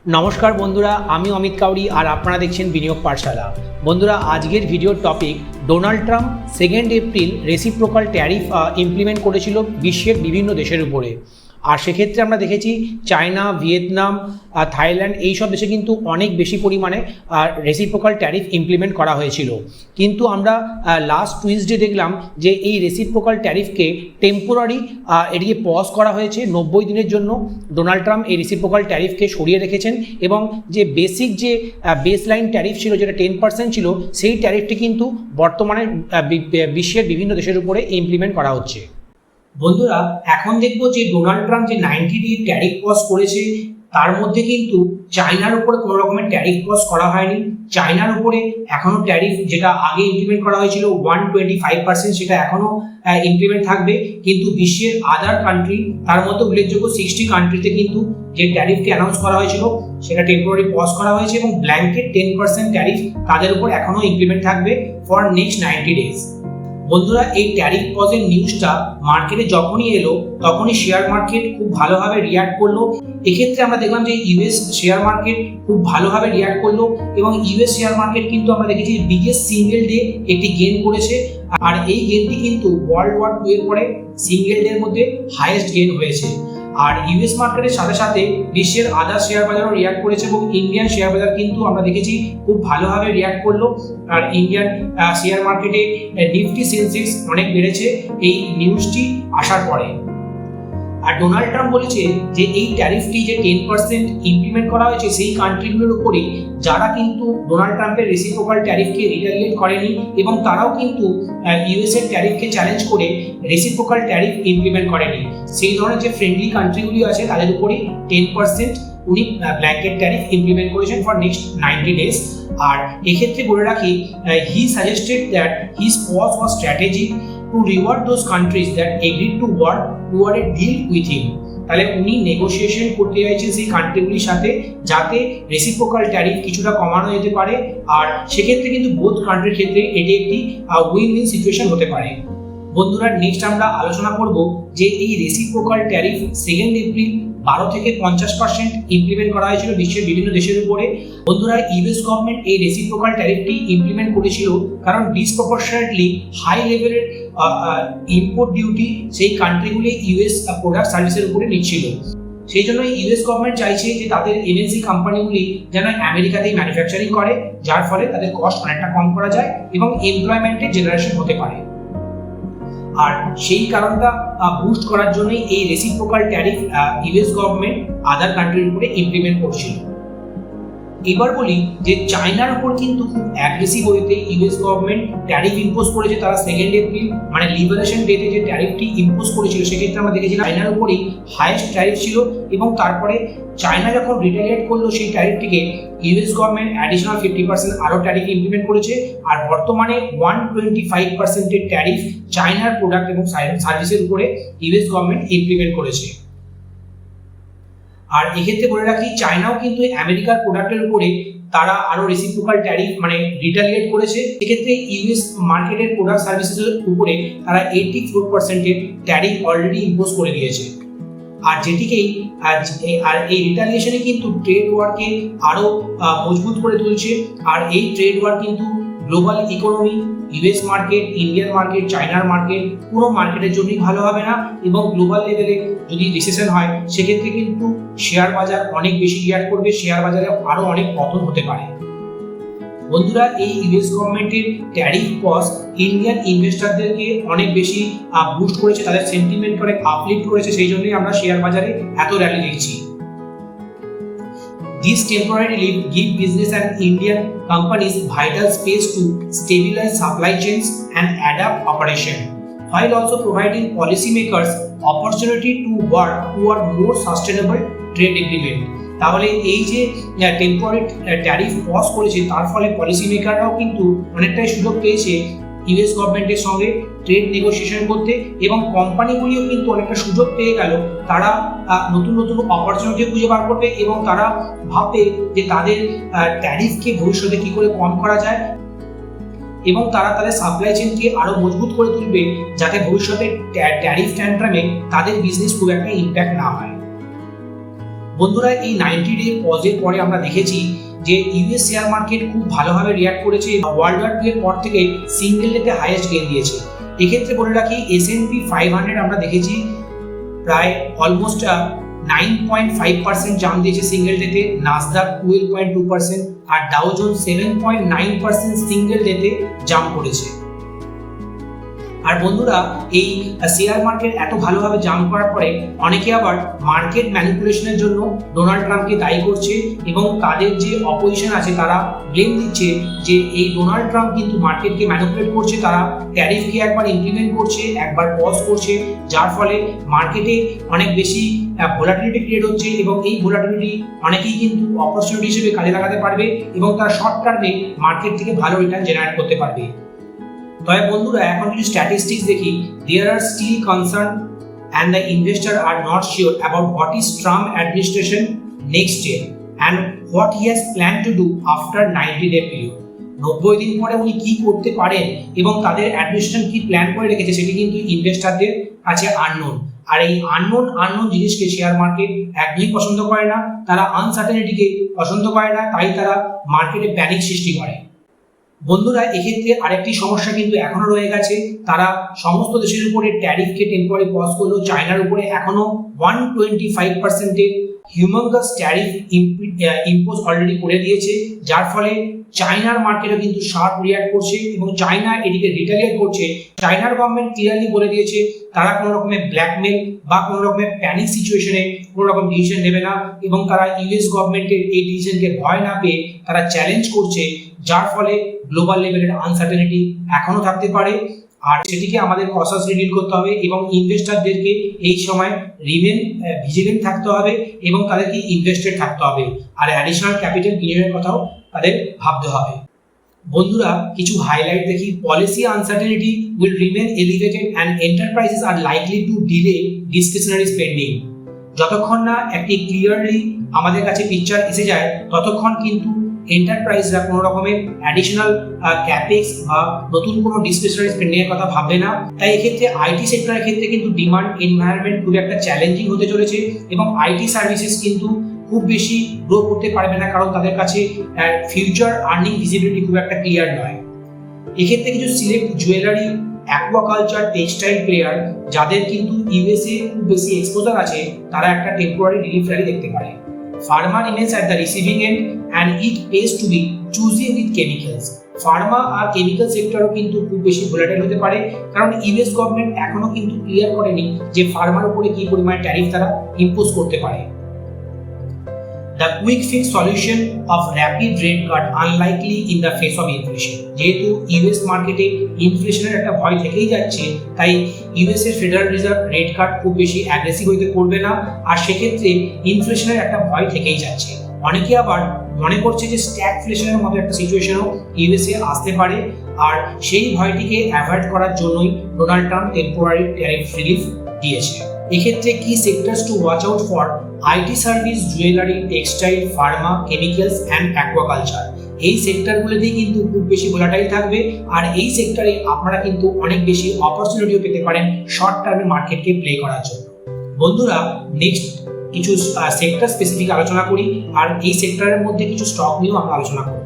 নমস্কার বন্ধুরা, আমি অমিত কাউরি আর আপনারা দেখছেন বিনিয়োগ পাঠশালা। বন্ধুরা, আজকের ভিডিওর topic Donald Trump 2 April reciprocal tariff implement করেছিল বিশ্বের বিভিন্ন দেশের উপরে। আর সেক্ষেত্রে আমরা দেখেছি চায়না, ভিয়েতনাম, থাইল্যান্ড এইসব দেশে কিন্তু অনেক বেশি পরিমাণে রেসিপ্রোকাল ট্যারিফ ইমপ্লিমেন্ট করা হয়েছিল। কিন্তু আমরা লাস্ট টুইসডে দেখলাম যে এই রেসিপ্রোকাল ট্যারিফকে টেম্পোরারি এটিকে পজ করা হয়েছে 90 দিনের জন্য। ডোনাল্ড ট্রাম্প এই রেসিপ্রোকাল ট্যারিফকে সরিয়ে রেখেছেন এবং যে বেসিক যে বেসলাইন ট্যারিফ ছিল, যেটা 10% ছিল, সেই ট্যারিফটি কিন্তু বর্তমানে বিশ্বের বিভিন্ন দেশের উপরে ইমপ্লিমেন্ট করা হচ্ছে। বন্ধুরা, এখন দেখবো যে ডোনাল্ড ট্রাম্প যে 90 ডে ট্যারিফ পজ করেছে, তার মধ্যে কিন্তু চায়নার উপরে কোনো রকমের ট্যারিফ পজ করা হয়নি। চায়নার উপরে এখনো ট্যারিফ যেটা আগে ইমপ্লিমেন্ট করা হয়েছিল 125%, সেটা এখনো ইমপ্লিমেন্ট থাকবে। কিন্তু বিশ্বের আদার কান্ট্রি, তার মধ্যে উল্লেখযোগ্য 60 কান্ট্রিতে কিন্তু যে ট্যারিফটি অ্যানাউন্স করা হয়েছিল সেটা টেম্পোরারি পজ করা হয়েছে এবং ব্ল্যাঙ্কেট 10% ট্যারিফ তাদের উপর এখনো ইমপ্লিমেন্ট থাকবে ফর নেক্সট 90 ডেজ। বন্ধুরা, এই ট্যারিফ পজের নিউজটা মার্কেটে যখনই এলো তখনই শেয়ার মার্কেট খুব ভালোভাবে রিয়াক্ট করলো। এক্ষেত্রে আমরা দেখলাম যে ইউএস শেয়ার মার্কেট খুব ভালোভাবে রিয়াক্ট করলো এবং ইউএস শেয়ার মার্কেট কিন্তু আমরা দেখেছি বিগেস্ট সিঙ্গেল ডে একটি গেইন করেছে। আর এই গেইনটি কিন্তু ওয়ার্ল্ড ওয়ার 2 এর পরে সিঙ্গেল ডে এর মধ্যে হাইয়েস্ট গেইন হয়েছে। আর ইউএস মার্কেটের সাথে সাথে বিশ্বের আদার শেয়ার বাজারও রিয়াক্ট করেছে এবং ইন্ডিয়ান শেয়ার বাজার কিন্তু আমরা দেখেছি খুব ভালোভাবে রিয়াক্ট করলো। আর ইন্ডিয়ান শেয়ার মার্কেটে নিফটি সেন্সেক্স অনেক বেড়েছে এই নিউজটি আসার পরে। আর ডোনাল্ড ট্রাম্প বলেছে যে এই ট্যারিফটি যে 10% ইমপ্লিমেন্ট করা হয়েছে সেই কান্ট্রিগুলোর উপরে যারা কিন্তু ডোনাল্ড ট্রাম্পের রেসিপ্রোকাল ট্যারিফকে রিটালিয়েট করেনি এবং তারাও কিন্তু ইউএস এর ট্যারিফকে চ্যালেঞ্জ করে রেসিপ্রোকাল ট্যারিফ ইমপ্লিমেন্ট করেনি, সেই ধরনের যে ফ্রেন্ডলি কান্ট্রিগুলি আছে তাদের উপরে 10% উনি ব্ল্যাঙ্কেট ট্যারিফ ইমপ্লিমেন্ট করেছেন ফর নেক্সট 90 ডেজ। আর এক্ষেত্রে বলে রাখি, he suggested that his pause was strategic to reward those countries that agreed to work toward a deal with him। তাহলে উনি নেগোসিয়েশন করতে চাইছেন সেই কান্ট্রিগুলির সাথে যাতে রেসিপ্রোকাল ট্যারিফ কিছুটা কমানো যেতে পারে। আর সেক্ষেত্রে কিন্তু বোথ কান্ট্রির ক্ষেত্রে এটি একটি উইন উইন সিচুয়েশন হতে পারে। বন্ধুরা, নেক্সট আমরা আলোচনা করব যে এই রেসিপ্রোকাল ট্যারিফ 2 এপ্রিল 12 থেকে 50% ইমপ্লিমেন্ট করা হয়েছিল বিশ্বের বিভিন্ন দেশের উপরে। বন্ধুরা, ইউএস গভর্নমেন্ট এই রেসিপ্রোকাল ট্যারিফটি ইমপ্লিমেন্ট করেছিল কারণ ডিসপ্রপোর্শনেটলি হাই লেভেলের ইম্পোর্ট ডিউটি সেই কান্ট্রিগুলি ইউএস প্রোডাক্ট সার্ভিসের উপরে নিচ্ছিল। সেই জন্য ইউএস গভর্নমেন্ট চাইছে যে তাদের এমএনসি কোম্পানিগুলি যেন আমেরিকাতেই ম্যানুফ্যাকচারিং করে, যার ফলে তাদের কস্ট অনেকটা কম করা যায় এবং এমপ্লয়মেন্টের জেনারেশন হতে পারে। আর সেই কারণটা বুস্ট করার জন্যই এই রেসিপ্রোকাল ট্যারিফ ইউএস গভর্নমেন্ট আদার কান্ট্রির উপরে ইমপ্লিমেন্ট করছিল। এবার বলি যে চায়নার উপর কিন্তু খুব অ্যাগ্রেসিভ ওয়েতে ইউএস গভর্নমেন্ট ট্যারিফ ইম্পোজ করেছে। তারা 2 এপ্রিল মানে লিবারেশন ডেতে যে ট্যারিফটি ইম্পোজ করেছিল সেক্ষেত্রে আমরা দেখেছি চায়নার উপরেই হাইয়েস্ট ট্যারিফ ছিল এবং তারপরে চায়না যখন রিটালিয়েট করলো সেই ট্যারিফটিকে ইউএস গভর্নমেন্ট অ্যাডিশনাল 50% আরও ট্যারিফ ইমপ্লিমেন্ট করেছে। আর বর্তমানে 125% ট্যারিফ চায়নার প্রোডাক্ট এবং সার্ভিসের উপরে ইউএস গভর্নমেন্ট ইমপ্লিমেন্ট করেছে। আর এক্ষেত্রে বলে রাখি, চায়নাও কিন্তু আমেরিকার প্রোডাক্টের উপরে তারা আরো রেসিপ্রোকাল ট্যারিফ মানে রিটালিয়েট করেছে। সেক্ষেত্রে ইউএস মার্কেটের প্রোডাক্ট সার্ভিসেসের উপরে তারা 84% ট্যারিফ অলরেডি ইম্পোজ করে দিয়েছে। আর যেটিকেই আর এই রিটালিয়েশনে কিন্তু ট্রেড ওয়ারকে আরো মজবুত করে তুলছে। আর এই ট্রেড ওয়ার কিন্তু global economy, US market, Indian market, চায়নার মার্কেট পুরো মার্কেটের জন্যই ভালো হবে না এবং গ্লোবাল লেভেলে যদি রিসেশন হয় সেক্ষেত্রে কিন্তু শেয়ার বাজার অনেক বেশি রিয়াক্ট করবে, শেয়ার বাজারে আরো অনেক পতন হতে পারে। বন্ধুরা, এই ইউএস গভর্নমেন্টের ট্যারিফ পজ ইন্ডিয়ান ইনভেস্টরদেরকে অনেক বেশি বুস্ট করেছে, তাদের সেন্টিমেন্ট অনেক আপলিফ্ট করেছে, সেই জন্যই আমরা শেয়ার বাজারে এত র্যালি দেখছি। This temporarily give business and Indian companies vital space to stabilize supply chains and adapt operation, while also providing policymakers opportunity to work toward more sustainable trade agreement। তাহলে এই যে টেম্পোরারি ট্যারিফ পজ করেছে তার ফলে policy মেকাররাও কিন্তু অনেকটাই সুযোগ পেয়েছে ইউএস গভর্নমেন্টের সঙ্গে ট্রেড নেগোসিয়েশন করতে এবং কোম্পানিগুলিও কিন্তু অনেকটা সুযোগ পেয়ে গেল। তারা নতুন নতুন অপরচুনিটি খুঁজে বার করবে এবং তারা ভাববে যে তাদের ট্যারিফকে ভবিষ্যতে কি করে কম করা যায় এবং তারা তাদের সাপ্লাই চেইনকে আরো মজবুত করে তুলবে যাতে ভবিষ্যতে ট্যারিফ ট্যান্ট্রামে তাদের বিজনেস খুব একটা ইম্প্যাক্ট না হয়। বন্ধুরা, এই 90 ডে পজের পরে আমরা দেখেছি যে ইউএস শেয়ার মার্কেট খুব ভালোভাবে রিঅ্যাক্ট করেছে। ওয়ার্ল্ড ওয়ার টু এর পর থেকে সিঙ্গেল ডেতে হাইয়েস্ট গেইন দিয়েছে। এক্ষেত্রে বলে রাখি S&P 500 আমরা দেখেছি প্রায় অলমোস্ট 9.5% জাম্প দিয়েছে সিঙ্গেল ডেতে, নাসদাক 12.2% আর ডাও জোন্স 7.9% সিঙ্গেল ডেতে জাম্প করেছে। আর বন্ধুরা, এই শেয়ার মার্কেট এত ভালোভাবে জাম্প করার পরে অনেকে আবার মার্কেট ম্যানিপুলেশনের জন্য ডোনাল্ড ট্রাম্পকে দায়ী করছে এবং তাদের যে অপোজিশন আছে তারা ব্লেম দিচ্ছে যে এই ডোনাল্ড ট্রাম্প কিন্তু মার্কেটকে ম্যানিপুলেট করছে। তারা ট্যারিফকে একবার ইমপ্লিমেন্ট করছে, একবার পজ করছে, যার ফলে মার্কেটে অনেক বেশি ভোলাটিলিটি ক্রিয়েট হচ্ছে এবং এই ভোলাটিলিটি অনেকেই কিন্তু অপরচুনিটি হিসেবে কাজে লাগাতে পারবে এবং তারা শর্ট টার্মে মার্কেট থেকে ভালো রিটার্ন জেনারেট করতে পারবে। তবে বন্ধুরা, এখন কিছু স্ট্যাটিস্টিক্স দেখি। There are still concern and the investor are not sure about what is Trump administration next year and what he has plan to do after 90 day period. 90 দিন পরে উনি কি করতে পারেন এবং তাদের অ্যাডমিনিস্ট্রেশন কি প্ল্যান করে রেখেছে সেটি কিন্তু ইনভেস্টারদের কাছে আননোন। আর এই আননোন জিনিসকে শেয়ার মার্কেট একদমই পছন্দ করে না। তারা আনসার্টেনিটিকে পছন্দ করে না, তাই তারা মার্কেটে প্যানিক সৃষ্টি করে। বন্ধুরা, এক্ষেত্রে আরেকটি সমস্যা কিন্তু এখনো রয়ে গেছে। তারা সমস্ত দেশের উপরে ট্যারিফকে টেম্পোরারি পজ করলেও চায়নার উপরে এখনো 125% হিউমাঙ্গাস ট্যারিফ ইম্পোজ অলরেডি করে দিয়েছে, যার ফলে চায়নার মার্কেটও কিন্তু শার্প রিঅ্যাক্ট করছে এবং চায়না এদিকে রিটালিয়েট করছে। চায়নার গভর্নমেন্ট ক্লিয়ারলি বলে দিয়েছে তারা কোনো রকমের ব্ল্যাকমেল বা কোনো রকমের প্যানিক সিচুয়েশনে কোনো রকম ডিসিশন নেবে না এবং তারা ইউএস গভর্নমেন্টের এই ডিসিশনকে ভয় না পেয়ে তারা চ্যালেঞ্জ করছে, যার ফলে গ্লোবাল লেভেলের আনসার্টেনিটি এখনো থাকতে পারে। আর সেটিকে আমাদের কসাসলি ডিল করতে হবে এবং ইনভেস্টারদেরকে এই সময় রিমেন ভিজিলেন্ট থাকতে হবে এবং তাদেরকে ইনভেস্টেড থাকতে হবে। আর অ্যাডিশনাল ক্যাপিটাল বিনিয়োগের কথাও তাদের ভাবতে হবে। বন্ধুরা, কিছু হাইলাইট দেখি। Policy uncertainty will remain elevated and enterprises are likely to delay discretionary spending. যতক্ষণ না একটি ক্লিয়ারলি আমাদের কাছে পিকচার এসে যায় ততক্ষণ কিন্তু এন্টারপ্রাইজরা কোনো রকমের অ্যাডিশনাল ক্যাপেক্স বা নতুন কোনো ডিসক্রিশনারি স্পেন্ডিং এর কথা ভাববে না। তাই এক্ষেত্রে আইটি সেক্টরের ক্ষেত্রে কিন্তু ডিমান্ড এনভায়রনমেন্ট খুব একটা চ্যালেঞ্জিং হতে চলেছে এবং আইটি সার্ভিসেস কিন্তু খুব বেশি গ্রো করতে পারবে না, কারণ তাদের কাছে ফিউচার আর্নিং ভিজিবিলিটি খুব একটা ক্লিয়ার নয়। এক্ষেত্রে কিছু select jewellery, aquaculture, textile player যাদের কিন্তু ইউএসএ খুব বেশি এক্সপোজার আছে তারা একটা টেম্পোরারি রিলিফ র্যালি দেখতে পারে। Pharma remains at the receiving end and it pays to be choosy with chemicals. Pharma আর কেমিক্যাল সেক্টরও কিন্তু খুব বেশি ভোলাটাইল হতে পারে, কারণ ইউএস গভর্নমেন্ট এখনো কিন্তু ক্লিয়ার করেনি যে ফার্মার উপরে কি পরিমাণে ট্যারিফ তারা ইম্পোজ করতে পারে। The quick fix solution of rapid rate cut unlikely in the face of inflation. যেহেতু ইউএস মার্কেটে ইনফ্লেশনের একটা ভয় থেকেই যাচ্ছে, তাই ইউএস এর ফেডারেল রিজার্ভ রেট কাট খুব বেশি অ্যাগ্রেসিভ হইতে করবে না, আর সেক্ষেত্রে ইনফ্লেশনের একটা ভয় থেকেই যাচ্ছে। অনেকে আবার মনে করছে যে স্ট্যাগফ্লেশনের মতো একটা সিচুয়েশনও ইউএসএ আসতে পারে, আর সেই ভয়টিকে অ্যাভয়েড করার জন্যই Donald Trump temporary tariff relief দিয়েছে। এক্ষেত্রে কি sectors to watch out for? IT service, jewellery, textile, Pharma, chemicals and aquaculture. এই সেক্টরগুলোতেই কিন্তু খুব বেশি ভোলাটাইল থাকবে, আর এই সেক্টরে আপনারা কিন্তু অনেক বেশি অপরচুনিটিও পেতে পারেন শর্ট টার্মে মার্কেটকে প্লে করার জন্য। বন্ধুরা, নেক্সট কিছু সেক্টর স্পেসিফিক আলোচনা করি, আর এই সেক্টরের মধ্যে কিছু স্টক নিয়েও আমরা আলোচনা করব।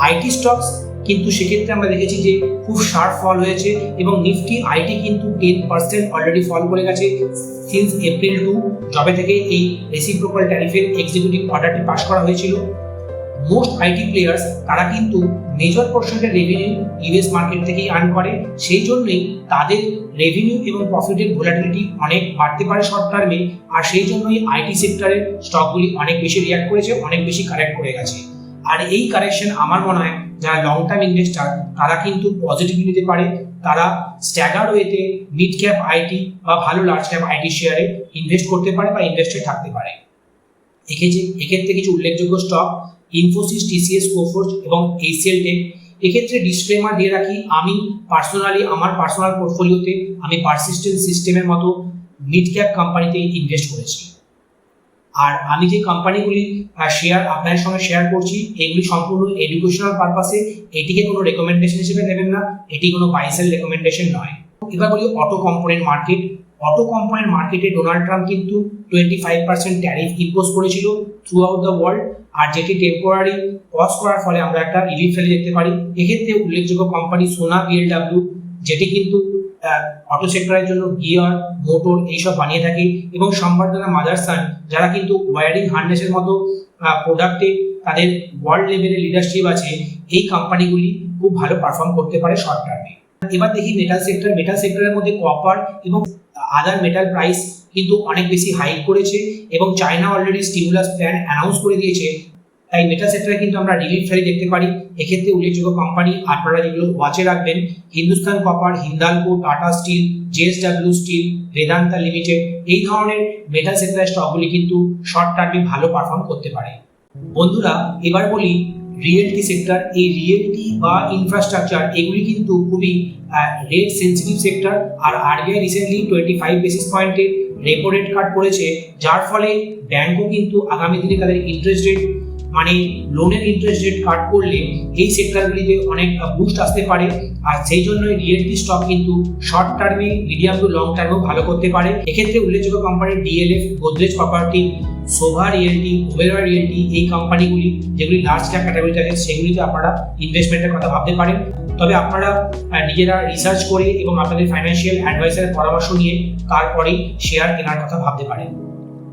আইটি স্টকস কিন্তু সেক্ষেত্রে আমরা দেখেছি যে খুব শার্প ফল হয়েছে এবং নিফটি আইটি কিন্তু 10% অলরেডি ফল করে গেছে সিন্স এপ্রিল 2, যবে থেকে এই রেসিপ্রোকাল ট্যারিফের এক্সিকিউটিভ অর্ডারটি পাস করা হয়েছিল। মোস্ট আইটি প্লেয়ার্স তারা কিন্তু মেজর পোর্শনের রেভিনিউ ইউএস মার্কেট থেকেই আর্ন করে, সেই জন্যই তাদের রেভিনিউ এবং প্রফিটের ভোলাটিলিটি অনেক বাড়তে পারে শর্ট টার্মে, আর সেই জন্যই আইটি সেক্টরের স্টকগুলি অনেক বেশি রিঅ্যাক্ট করেছে, অনেক বেশি কারেক্ট করে গেছে। আর এই কারেকশন আমার মনে হয় যারা লং টার্ম ইনভেস্টার তারা কিন্তু পজিটিভ নিতে পারে। তারা স্ট্যাগার ওয়েতে মিড ক্যাপ আইটি বা ভালো লার্জ ক্যাপ আইটি শেয়ারে ইনভেস্ট করতে পারে বা ইনভেস্টেড থাকতে পারে। এক্ষেত্রে কিছু উল্লেখযোগ্য স্টক ইনফোসিস, টিসিএস, কোফোর্জ এবং এইচসিএল টেক। এক্ষেত্রে ডিসক্লেমার দিয়ে রাখি, আমি পার্সোনালি আমার পার্সোনাল পোর্টফোলিওতে আমি পারসিস্টেন্ট সিস্টেমের মতো মিড ক্যাপ কোম্পানিতে ইনভেস্ট করেছি। আর আমি যে কোম্পানিগুলি শেয়ার আপনাদের সঙ্গে শেয়ার করছি এগুলি সম্পূর্ণ এডুকেশনাল পারপাসে, এটিকে কোনো রেকমেন্ডেশন হিসেবে নেবেন না, এটি কোনো বাই সেল রেকমেন্ডেশন নয়। এবার বলি auto component market. Auto component মার্কেটে ডোনাল্ড ট্রাম্প কিন্তু 25% ট্যারিফ ইম্পোজ করেছিল থ্রু আউট দ্য ওয়ার্ল্ড, আর যেটি টেম্পোরারি পজ করার ফলে আমরা একটা রিলিফ র্যালি দেখতে পারি। এক্ষেত্রে উল্লেখযোগ্য কোম্পানি সোনা বিএলডাব্লিউ, যেটি কিন্তু অটো সেক্টরের জন্য গিয়ার, মোটর এইসব বানিয়ে থাকে, এবং সম্বর্ধনা মাদারসান, যারা কিন্তু ওয়্যারিং হার্নেসের মতো প্রোডাক্টে তাদের ওয়ার্ল্ড লেভেলে লিডারশিপ আছে। এই কোম্পানিগুলি খুব ভালো পারফর্ম করতে পারে শর্ট টার্মে। এবার দেখি মেটাল সেক্টর। মেটাল সেক্টরের মধ্যে কপার এবং আদার মেটাল প্রাইস কিন্তু অনেক বেশি হাইক করেছে, এবং China already stimulus plan announce করে দিয়েছে। তাই মেটাল সেক্টরে কিন্তু আমরা রিলিফ র্যালি দেখতে পারি। এক্ষেত্রে উল্লেখযোগ্য কোম্পানি আপনারা যেগুলো ওয়াচে রাখবেন: Hindustan Copper, Hindalco, Tata Steel, JSW Steel, Vedanta Limited. এই ধরনের মেটাল সেক্টরের স্টকগুলি কিন্তু শর্ট টার্মে ভালো পারফর্ম করতে পারে। বন্ধুরা, এবার বলি রিয়েলটি সেক্টর। এই রিয়েলটি বা ইনফ্রাস্ট্রাকচার এগুলি কিন্তু খুবই রেট সেন্সিটিভ সেক্টর, আর আরবিআই রিসেন্টলি 25 বেসিস পয়েন্টের রেপো রেট কাট করেছে, যার ফলে ব্যাংকও কিন্তু আগামী দিনে তাদের ইন্টারেস্ট রেট মানে লোনের ইন্টারেস্ট রেট কাট করলে এই সেক্টরগুলিতে অনেক বুস্ট আসতে পারে। আর সেই জন্য রিয়েলটি স্টক কিন্তু শর্ট টার্মে, মিডিয়াম টু লং টার্মেও ভালো করতে পারে। এক্ষেত্রে উল্লেখযোগ্য কোম্পানি ডিএলএফ, গোদরেজ প্রপার্টি, শোভা রিয়েলটি, ওবেরয় রিয়েলটি, এই কোম্পানিগুলি যেগুলি লার্জ ক্যাপ ক্যাটাগরিতে আছে সেগুলিতে আপনারা ইনভেস্টমেন্টের কথা ভাবতে পারেন। তবে আপনারা নিজেরা রিসার্চ করে এবং আপনাদের ফাইন্যান্সিয়াল অ্যাডভাইসারের পরামর্শ নিয়ে তারপরেই শেয়ার কেনার কথা ভাবতে পারেন।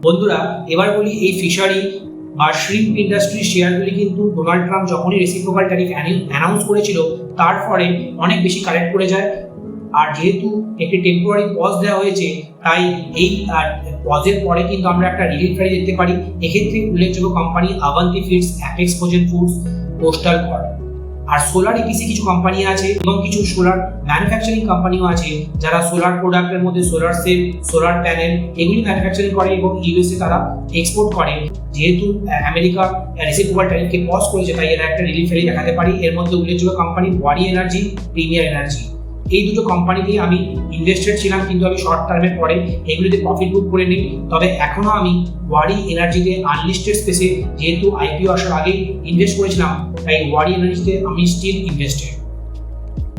বন্ধুরা, এবার বলি এই ফিশারি বা শ্রিম্প ইন্ডাস্ট্রি শেয়ারগুলি কিন্তু ডোনাল্ড ট্রাম্প যখনই রেসিপ্রোকাল ট্যারিফ অ্যানাউন্স করেছিল তারপরে অনেক বেশি কারেক্ট করে যায়। আর যেহেতু একটি টেম্পোরারি পজ দেওয়া হয়েছে, তাই এই পজের পরে কিন্তু আমরা একটা রিলিফ র্যালি দেখতে পারি। এক্ষেত্রে উল্লেখযোগ্য company Avanti Feeds, Apex Frozen Foods, Coastal Corp. আর সোলার ইপিসি কিছু কোম্পানি আছে এবং কিছু সোলার ম্যানুফ্যাকচারিং কোম্পানিও আছে, যারা সোলার প্রোডাক্টের মধ্যে সোলার সেল, সোলার প্যানেল এগুলি ম্যানুফ্যাকচারিং করে এবং ইউএসএ তারা এক্সপোর্ট করে। যেহেতু আমেরিকা রেসিপ্রোকাল ট্যারিফকে পজ করেছে, তাই এরা একটা রিলিফ র্যালি দেখাতে পারি। এর মধ্যে উল্লেখযোগ্য কোম্পানি ওয়ারি এনার্জি, প্রিমিয়ার এনার্জি। এই দুটো কোম্পানিতেই আমি ইনভেস্টেড ছিলাম, কিন্তু আমি শর্ট টার্মের পরে এগুলিতে প্রফিট বুক করে নিই। তবে এখনো আমি ওয়ারি এনার্জিতে আনলিস্টেড স্পেসে, যেহেতু আইপিও আসার আগেই ইনভেস্ট করেছিলাম, তাই ওয়ারি এনার্জিতে আমি স্টিল ইনভেস্টেড।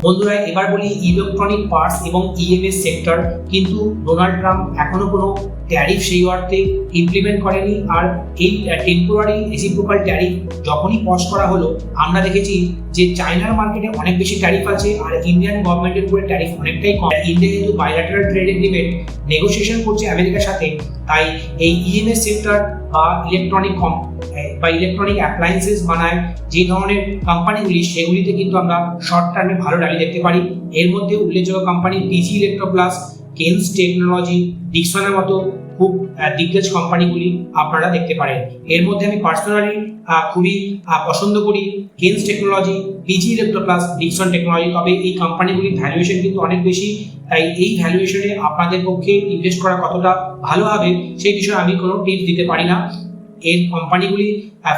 বন্ধুরা, এবার বলি ইলেকট্রনিক পার্টস এবং ইএমএস সেক্টর। কিন্তু ডোনাল্ড ট্রাম্প এখনো কোনো ট্যারিফ সেই অর্থে ইমপ্লিমেন্ট করেনি। আর এই টেম্পোরারি রেসিপ্রোকাল ট্যারিফ যখনই পজ করা হলো, আমরা দেখেছি যে চায়নার মার্কেটে অনেক বেশি ট্যারিফ আছে আর ইন্ডিয়ান গভর্নমেন্টের উপরে ট্যারিফ অনেকটাই কম। ইন্ডিয়া যেহেতু বাইল্যাটারাল ট্রেড এগ্রিমেন্ট নেগোসিয়েশন করছে আমেরিকার সাথে, তাই এই ইএমএস সেক্টর বা ইলেকট্রনিক অ্যাপ্লায়েন্সেস বানায় যে ধরনের কোম্পানিগুলি, সেগুলিতে কিন্তু আমরা শর্ট টার্মে ভালো র্যালি দেখতে পারি। এর মধ্যে উল্লেখযোগ্য কোম্পানি ডিজি ইলেকট্রোপ্লাস্ট, কেন্স টেকনোলজি, ডিক্সনের মতো খুব দিগ্গজ কোম্পানিগুলি আপনারা দেখতে পারেন। এর মধ্যে আমি পার্সোনালি খুবই পছন্দ করি কেন্স technology, DG Electroplast, Dixon technology. তবে এই কোম্পানিগুলির ভ্যালুয়েশন কিন্তু অনেক বেশি, তাই এই ভ্যালুয়েশনে আপনাদের পক্ষে ইনভেস্ট করা কতটা ভালো হবে সেই বিষয়ে আমি কোনো টিপস দিতে পারি না। এই কোম্পানিগুলি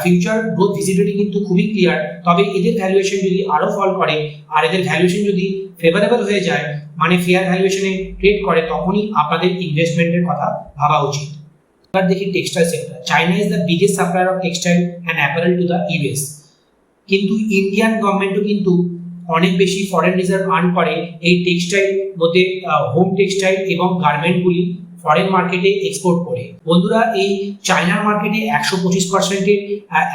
ফিউচার গ্রোথ ভিজিবিলিটি কিন্তু খুবই ক্লিয়ার। তবে এদের ভ্যালুয়েশন যদি আরও ফল করে আর এদের ভ্যালুয়েশন যদি ফেভারেবল হয়ে যায়, মানে ফেয়ার ভ্যালুয়েশনে ট্রেড করে, তখনই আপনাদের ইনভেস্টমেন্টের কথা ভাবা উচিত। এবার দেখি textile sector. China is the biggest supplier of textile and apparel to the US. কিন্তু ইন্ডিয়ান গভর্নমেন্টও কিন্তু অনেক বেশি ফরেন রিজার্ভ আর্ন করে এই টেক্সটাইল মধ্যে, হোম টেক্সটাইল এবং গার্মেন্টগুলি ফরেন মার্কেটে এক্সপোর্ট করে। বন্ধুরা, এই চায়নার মার্কেটে 125%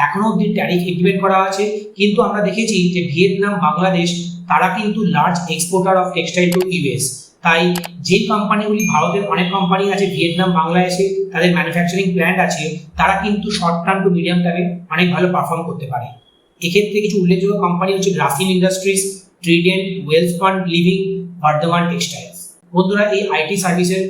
এখনো অব্দি ট্যারিফ ইমপ্লিমেন্ট করা আছে। কিন্তু আমরা দেখেছি যে ভিয়েতনাম, বাংলাদেশ তারা কিন্তু large exporter of textile to US. তাই যে কোম্পানিগুলি, ভারতের অনেক কোম্পানি আছে ভিয়েতনাম, বাংলাদেশে তাদের ম্যানুফ্যাকচারিং প্ল্যান্ট আছে, তারা কিন্তু শর্ট টার্ম টু মিডিয়াম টার্মে অনেক ভালো পারফর্ম করতে পারে। এক্ষেত্রে কিছু উল্লেখযোগ্য কোম্পানি হচ্ছে Grasim Industries, Trident, Welspun Living, Vardhman Textiles. বন্ধুরা, এই আইটি সার্ভিসের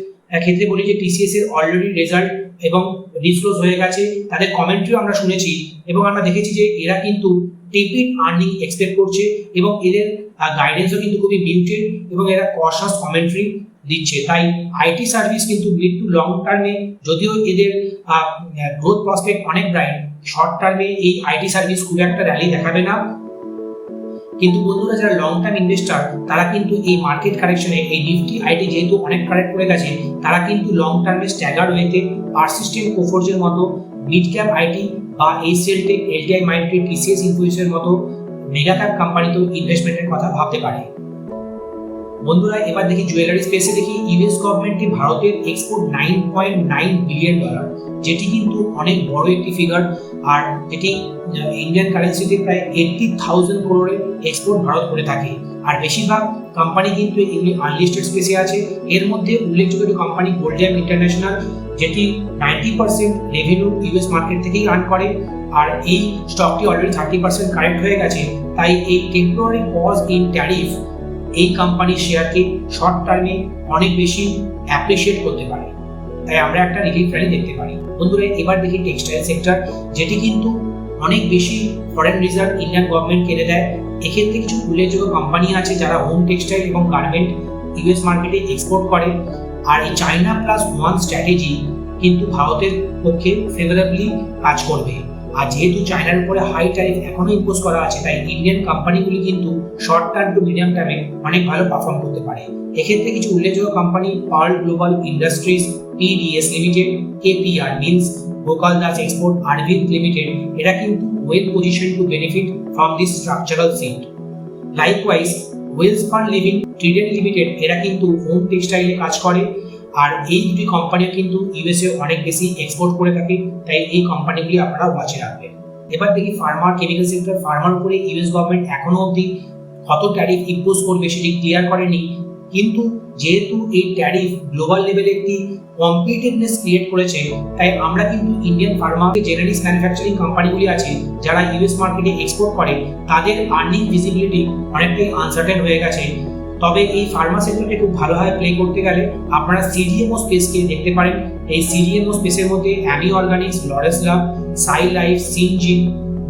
ক্ষেত্রে বলি যে টিসিএস এর অলরেডি রেজাল্ট এবং ডিসক্লোজ হয়ে গেছে, তাদের কমেন্ট্রিও আমরা শুনেছি এবং আমরা দেখেছি যে এরা কিন্তু টেপিড আর্নিং এক্সপেক্ট করছে এবং এদের গাইডেন্সও কিন্তু খুবই মিউটেড এবং এরা কশাস কমেন্ট্রি দিচ্ছে। তাই আইটি সার্ভিস কিন্তু মিড টু লং টার্মে, যদিও এদের গ্রোথ প্রসপেক্ট অনেক ব্রাইট, শর্ট টার্মে এই আইটি সার্ভিস খুব একটা র্যালি দেখাবে না। কিন্তু বন্ধুরা, যারা লং টার্ম ইনভেস্টার তারা কিন্তু এই মার্কেট কারেকশনে এই নিফটি আইটি যেহেতু অনেক কারেক্ট করে গেছে, তারা কিন্তু লং টার্মে স্ট্যাগার্ড ওয়েতে পারসিস্টেন্ট কোফোর্জের মতো, মিড ক্যাপ আইটি বা এইচএল টেক, এলটিআই মাইন্ডট্রি, টিসিএস ইনফোসিসের মতো মেগা ক্যাপ কোম্পানিতেও ইনভেস্টমেন্টের কথা ভাবতে পারে। বন্ধুরা এবার দেখি জুয়েলারি স্পেসে দেখি ইউএস গভর্নমেন্টে ভারতের এক্সপোর্ট $9.9 বিলিয়ন, যেটি কিন্তু অনেক বড় একটি ফিগার, আর যেটি ইন্ডিয়ান কারেন্সিতে প্রায় 80,000 করোড়ের এক্সপোর্ট ভারত করে থাকে। আর বেশিরভাগ কোম্পানি কিন্তু এগুলি আনলিস্টেড স্পেসে আছে। এর মধ্যে উল্লেখযোগ্য কোম্পানি গোল্ডিয়াম ইন্টারন্যাশনাল, যেটি 90% রেভিনিউ ইউএস মার্কেট থেকেই আর্ন করে, আর এই স্টকটি অলরেডি 30% কারেক্ট হয়ে গেছে। তাই এই টেম্পোরারি পজ ইন ট্যারিফ এই কোম্পানির শেয়ারকে শর্ট টার্মে অনেক বেশি অ্যাপ্রিসিয়েট করতে পারে, তাই আমরা একটা রিলিফ র্যালি দেখতে পারি। বন্ধুরা এবার দেখি টেক্সটাইল সেক্টর, যেটি কিন্তু অনেক বেশি ফরেন রিজার্ভ ইন্ডিয়ান গভর্নমেন্ট কেড়ে দেয়। এক্ষেত্রে কিছু উল্লেখযোগ্য কোম্পানি আছে যারা হোম টেক্সটাইল এবং গার্মেন্ট ইউএস মার্কেটে এক্সপোর্ট করে। আর এই চায়না প্লাস ওয়ান স্ট্র্যাটেজি কিন্তু ভারতের পক্ষে ফেভারেবলি কাজ করবে। আর যেহেতু চায়নার উপরে হাই ট্যারিফ এখনো ইম্পোজ করা আছে, তাই ইন্ডিয়ান কোম্পানিগুলি কিন্তু শর্ট টার্ম টু মিডিয়াম টার্মে অনেক ভালো পারফর্ম করতে পারে। এক্ষেত্রে কিছু উল্লেখযোগ্য company Pearl Global Industries, PDS limited, KPR mills Gokal Das export, Arvind limited, এরা কিন্তু well position to benefit from this structural shift. Likewise Welspun Living traded limited, এরা কিন্তু হোম টেক্সটাইলে কাজ করে, আর এই দুটি কোম্পানিও কিন্তু ইউএসএ অনেক বেশি এক্সপোর্ট করে থাকে, তাই এই কোম্পানিগুলি আপনারা ওয়াচে রাখবেন। এবার দেখি ফার্মা কেমিক্যাল সেক্টর। ফার্মার উপরে ইউএস গভর্নমেন্ট এখনো অবধি কত ট্যারিফ ইম্পোজ করবে সেটি ক্লিয়ার করেনি, কিন্তু যেহেতু এই ট্যারিফ গ্লোবাল লেভেলে একটি কম্পিটিটিভনেস ক্রিয়েট করেছে, তাই আমরা কিন্তু ইন্ডিয়ান ফার্মা জেনারিক্স ম্যানুফ্যাকচারিং কোম্পানিগুলি আছে যারা ইউএস মার্কেটে এক্সপোর্ট করে, তাদের আর্নিং ভিজিবিলিটি অনেকটাই আনসার্টেন হয়ে গেছে। তবে এই ফার্মা সেক্টরকে খুব ভালোভাবে প্লে করতে গেলে আপনারা সিডিএমও স্পেসকে দেখতে পারেন। এই সিডিএমও স্পেসের মধ্যে অ্যামি অর্গানিক্স, লরেন্স ল্যাব, সাই লাইফ, সিনজিন,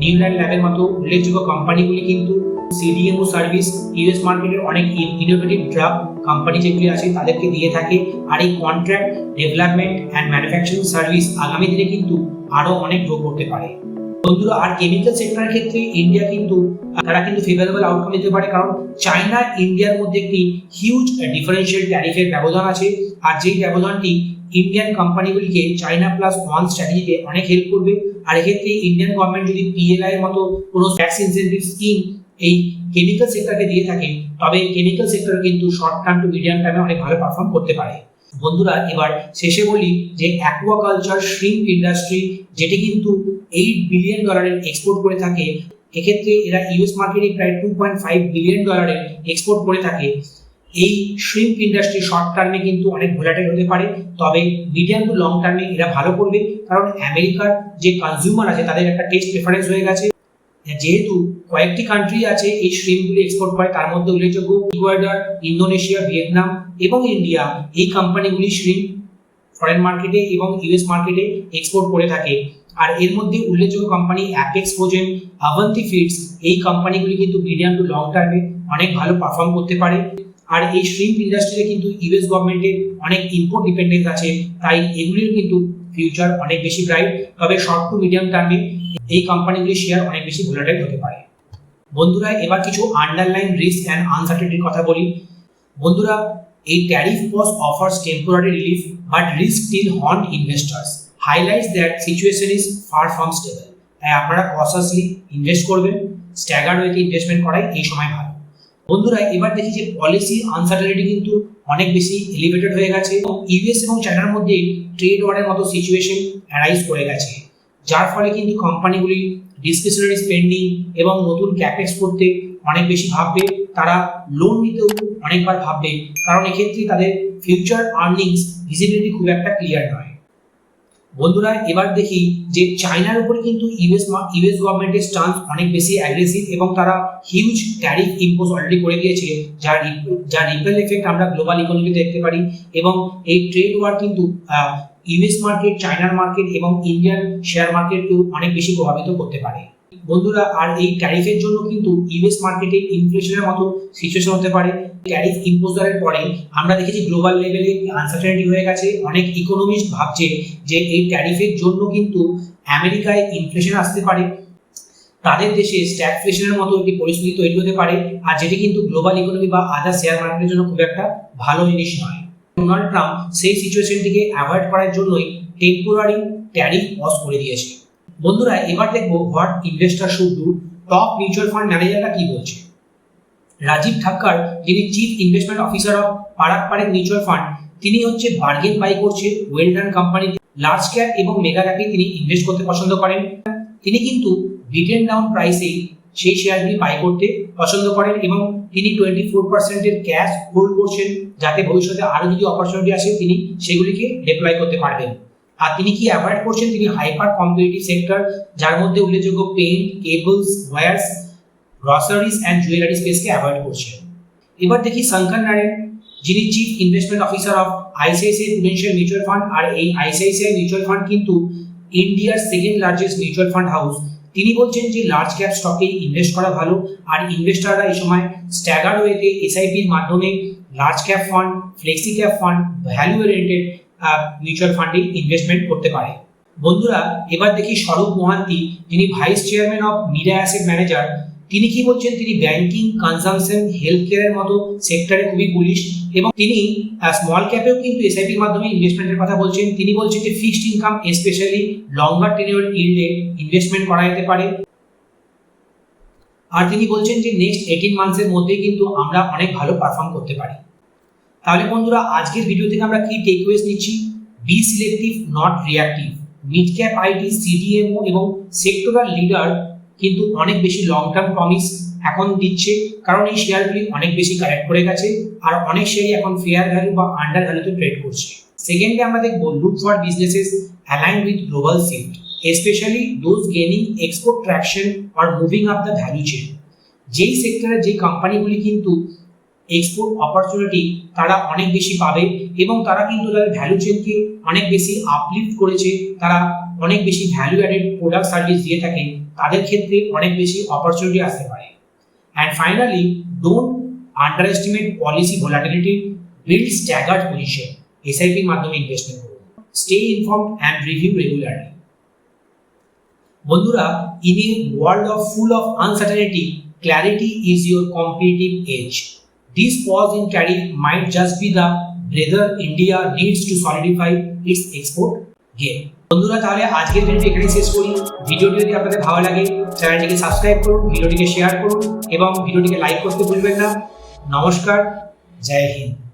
নিউল্যান্ড ল্যাবের মতো উল্লেখযোগ্য কোম্পানিগুলি কিন্তু সিডিএমও সার্ভিস ইউএস মার্কেটের অনেক ইনোভেটিভ ড্রাগ কোম্পানি যেগুলি আছে তাদেরকে দিয়ে থাকে। আর এই contract development and manufacturing service আগামী দিনে কিন্তু আরও অনেক গ্রো করতে পারে। বন্ধুরা আর কেমিক্যাল সেক্টরের ক্ষেত্রে ইন্ডিয়া কিন্তু তারা কিন্তু ফেভারেবল আউটকাম দিতে পারে, কারণ চায়না ইন্ডিয়ার মধ্যে একটি হিউজ ডিফারেন্সিয়াল ট্যারিফের ব্যবধান আছে, আর যেই ব্যবধানটি ইন্ডিয়ান কোম্পানিগুলিকে চায়না প্লাস ওয়ান স্ট্র্যাটেজিতে অনেক হেল্প করবে। আর এক্ষেত্রে ইন্ডিয়ান গভর্নমেন্ট যদি PLI এর মতো কোনো ট্যাক্স ইনসেন্টিভ স্কিম এই কেমিক্যাল সেক্টরকে দিয়ে থাকে, তবে কেমিক্যাল সেক্টর কিন্তু শর্ট টার্ম টু মিডিয়াম টার্মে অনেক ভালো পারফর্ম করতে পারে। বন্ধুরা এবার শেষে বলি যে অ্যাকুয়াকালচার শ্রিম্প ইন্ডাস্ট্রি, যেটি কিন্তু $8 বিলিয়ন এক্সপোর্ট করে থাকে, এক্ষেত্রে এরা ইউএস মার্কেটে প্রায় $2.5 বিলিয়ন এক্সপোর্ট করে থাকে। এই শ্রিম্প ইন্ডাস্ট্রি শর্ট টার্মে কিন্তু অনেক ভোলাটাইল হতে পারে, তবে মিডিয়াম টু লং টার্মে এরা ভালো করবে, কারণ আমেরিকার যে কনজিউমার আছে তাদের একটা টেস্ট প্রেফারেন্স হয়ে গেছে। যেহেতু কয়েকটি কান্ট্রি আছে এই শ্রিম্পগুলি এক্সপোর্ট করে, তার মধ্যে উল্লেখযোগ্য ইকুয়েডর, ইন্দোনেশিয়া, ভিয়েতনাম এবং ইন্ডিয়া, এই কোম্পানিগুলি শ্রিম্প ফরেন মার্কেটে এবং ইউএস মার্কেটে এক্সপোর্ট করে থাকে। আর এর মধ্যে উল্লেখযোগ্য কোম্পানি অ্যাপেক্স ফ্রোজেন, আভান্তি ফিডস, এই কোম্পানিগুলি কিন্তু মিডিয়াম টু লং টার্মে অনেক ভালো পারফর্ম করতে পারে। আর এই শ্রিম্প ইন্ডাস্ট্রিতে কিন্তু ইউএস গভর্নমেন্টের অনেক ইম্পোর্ট ডিপেন্ডেন্স আছে, তাই এগুলির কিন্তু ফিউচার অনেক বেশি ব্রাইট। তবে শর্ট টু মিডিয়াম টার্মে এই কোম্পানিগুলির শেয়ার অনেক বেশি ভোলাটাইল হতে পারে। বন্ধুরা এবার কিছু আন্ডারলাইন রিস্ক অ্যান্ড আনসার্টেনিটির কথা বলি। বন্ধুরা এই tariff pause offers temporary relief, but risk still haunt investors, highlights that situation is far from stable. তাই আপনারা কশাসলি ইনভেস্ট করবেন, স্ট্যাগার্ড ওয়েতে ইনভেস্টমেন্ট করাই এই সময় ভালো। বন্ধুরা এবার দেখি যে পলিসি আনসার্টেনিটি কিন্তু অনেক বেশি এলিভেটেড হয়ে গেছে। ইউএস এবং চায়নার মধ্যে ট্রেড ওয়ারের মতো সিচুয়েশন অ্যারাইজ করে গেছে, যার ফলে কিন্তু কোম্পানিগুলি ডিসক্রিশনারি স্পেন্ডিং এবং নতুন ক্যাপেক্স করতে অনেক বেশি ভাববে, তারা লোন নিতেও অনেকবার ভাববে, কারণ এক্ষেত্রে তাদের ফিউচার আর্নিংস ভিজিবিলিটি খুব একটা ক্লিয়ার নয়। বন্ধুরা এবার দেখি যে চায়নার উপরে কিন্তু ইউএস গভর্নমেন্টের স্টান্স অনেক বেশি অ্যাগ্রেসিভ, এবং তারা হিউজ ট্যারিফ ইম্পোজ অলরেডি করে দিয়েছে, যার রিপেল এফেক্ট আমরা গ্লোবাল ইকোনমিতে দেখতে পারি। এবং এই ট্রেড ওয়ার কিন্তু ইউএস মার্কেট, চায়নার মার্কেট এবং ইন্ডিয়ান শেয়ার মার্কেটকেও অনেক বেশি প্রভাবিত করতে পারে। বন্ধুরা আর এই ট্যারিফের জন্য কিন্তু ইউএস মার্কেটে ইনফ্লেশনের মতো সিচুয়েশন হতে পারে। ট্যারিফ ইম্পোজারের পরে আমরা দেখেছি গ্লোবাল লেভেলে আনসার্টেনিটি হয়ে গেছে। অনেক ইকোনমিস্ট ভাবছে যে এই ট্যারিফের জন্য কিন্তু আমেরিকায় ইনফ্লেশন আসতে পারে, তাদের দেশে স্ট্যাগফ্লেশনের মতো একটি পরিস্থিতি তৈরি হতে পারে, আর যেটি কিন্তু গ্লোবাল ইকোনমি বা আদার শেয়ার মার্কেটের জন্য খুব একটা ভালো জিনিস নয়। ডোনাল্ড ট্রাম্প সেই সিচুয়েশনটিকে অ্যাভয়েড করার জন্যই টেম্পোরারি ট্যারিফ পজ করে দিয়েছে। বন্ধুরা এবার দেখবো what investor should do, top mutual fund ম্যানেজাররা কি বলছে। রাজীব ঠাক্কর যিনি chief investment officer of Parag Parikh mutual fund, তিনি হচ্ছে বার্গেন বাই করছে well run company, large cap এবং মেগা ক্যাপে তিনি ইনভেস্ট করতে পছন্দ করেন। তিনি কিন্তু বিটেন ডাউন প্রাইসে সেই শেয়ারগুলি বাই করতে পছন্দ করেন এবং তিনি 24% ক্যাশ হোল্ড করছেন, যাতে ভবিষ্যতে আরো যদি অপরচুনিটি আসে তিনি সেগুলিকে ডিপ্লয় করতে পারবেন। আর তিনি কি অ্যাভয়েড করছেন, তিনি হাইপার কম্পিটিটিভ সেক্টর, যার মধ্যে উল্লেখযোগ্য paint, cables, wires, groceries and jewellery স্পেসকে অ্যাভয়েড করছেন। এবার দেখি শঙ্কর নারায়ণ, যিনি chief investment officer of ICICI Prudential mutual fund, আর এই আইসিআইসিআই মিউচুয়াল ফান্ড কিন্তু ইন্ডিয়ার second largest mutual fund house. তিনি বলছেন যে লার্জ ক্যাপ স্টকে ইনভেস্ট করা ভালো, আর ইনভেস্টাররা এই সময় স্ট্যাগার ওয়েতে এসআইপির মাধ্যমে large cap fund, flexi cap fund, value oriented mutual ফান্ডে ইনভেস্টমেন্ট করতে পারে। বন্ধুরা, এবার দেখি স্বরূপ মোহান্তি, যিনি vice chairman of Mirae asset manager. তিনি কি বলছেন, তিনি ব্যাংকিং, কনজামশন, হেলথ কেয়ারের মতো সেক্টরে খুবই বুলিশ এবং তিনি স্মল ক্যাপেও কিন্তু এসআইপির মাধ্যমে ইনভেস্টমেন্টের কথা বলছেন। তিনি বলছেন যে ফিক্সড ইনকাম, স্পেশালি লঙ্গার টেনিউর ইল্ডে ইনভেস্টমেন্ট করা যেতে পারে। আর তিনি বলছেন যে নেক্সট 18 মান্থসের মধ্যেই কিন্তু আমরা অনেক ভালো পারফর্ম করতে পারি। তাহলে বন্ধুরা, আজকের ভিডিও থেকে আমরা কি টেকওয়েজ নিচ্ছি? Be selective, not reactive. Mid cap IT, CDMO এবং সেক্টরাল লিডার কিন্তু অনেক বেশি লং টার্ম প্রমিস এখন দিচ্ছে, কারণ এই শেয়ারগুলি অনেক বেশি কারেক্ট করে গেছে আর অনেক শেয়ারই এখন ফেয়ার ভ্যালু বা আন্ডার ভ্যালুতে ট্রেড করছে। সেকেন্ডে আমরা দেখবো look for businesses aligned with global shift, specially those gaining export traction or moving up the value chain. যেই সেক্টরে যে কোম্পানিগুলি কিন্তু এক্সপোর্ট অপরচুনিটি তারা অনেক বেশি পাবে এবং তারা কিন্তু তাদের ভ্যালু চেনকে অনেক বেশি আপলিফট করেছে, তারা অনেক বেশি ভ্যালু অ্যাডেড প্রোডাক্ট সার্ভিস দিয়ে থাকে, তাদের ক্ষেত্রে অনেক বেশি অপরচুনিটি আসতে পারে। And finally, don't underestimate policy volatility, build staggered position. এসআইপির মাধ্যমে ইনভেস্টমেন্ট করুন। Stay informed and review regularly. বন্ধুরা, in a world of full of uncertainty, clarity is your competitive edge. This pause in tariff might just be the breather India needs to solidify its export game. বন্ধুরা, তাহলে আজকের ভিডিওটি এখানে শেষ করি। ভিডিওটি যদি আপনাদের ভালো লাগে, চ্যানেলটিকে সাবস্ক্রাইব করুন, ভিডিওটিকে শেয়ার করুন এবং ভিডিওটিকে লাইক করতে ভুলবেন না। নমস্কার, জয় হিন্দ।